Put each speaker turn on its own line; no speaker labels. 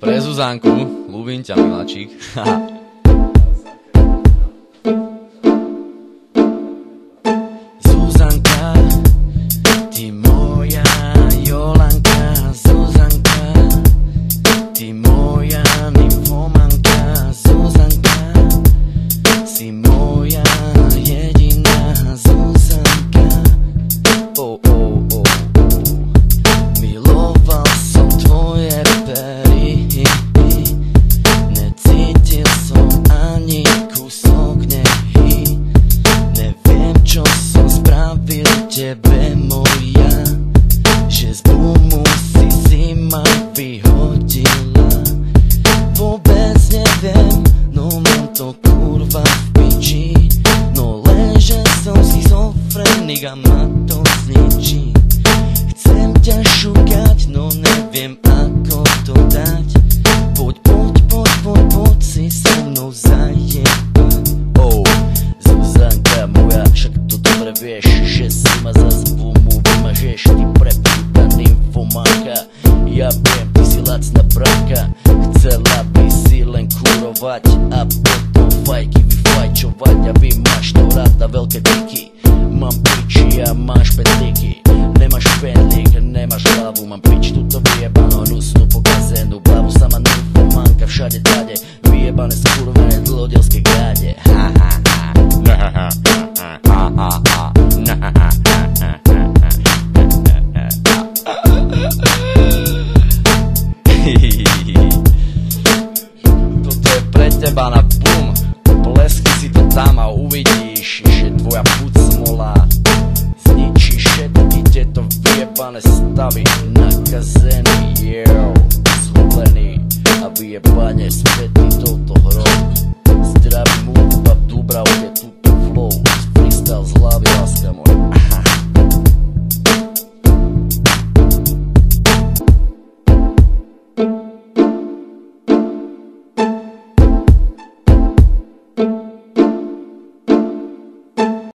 Pre Zuzanku, ľúbim ťa, miláčik. Zuzanka, ty moja Jolanka. Zuzanka, ty moja nymfomanka. Zuzanka, si moja jediná Zuzanka. Oh, oh, oh, oh. Miloval som tvoje pery, necítil som ani kúsok nehy. Neviem, čo som spravil tebe, moja, že z boomu si ma vyhodila. Vôbec neviem, no mám to kurva v piči. No lenže som schizofrenik a ma to zničí. Chcem ťa šukať, no neviem ako to dať. Poď, poď, poď, poď, poď si so mnou zajebať. Oh, Zuzanka moja, však to dobre vieš, že si ma zas v boomu vymažeš. Ty prepúta nymfomanka, ja viem, ty si lacná braka. Chcela by si len kurovať a potom fajky vyfajčovať. A vy máš to rada veľké diky. Mám piči a máš petlíky. Nemáš penlík, nemáš hlavu. Mám pič tuto vyjebanú, hnusnú pokazenú hlavu. Sama nymfomanka všade tade, vyjebané skurvené dlodielské gáde. Ha ha ha. Ha ha ha. Ha ha ha. Ha ha ha. Toto je pre teba na boom. Plesky si to tam a uvidíš, že tvoja púd smola zničí všetky tieto vyjebané stavy. Nakazený, zhulený a vyjebane spätý touto hrou.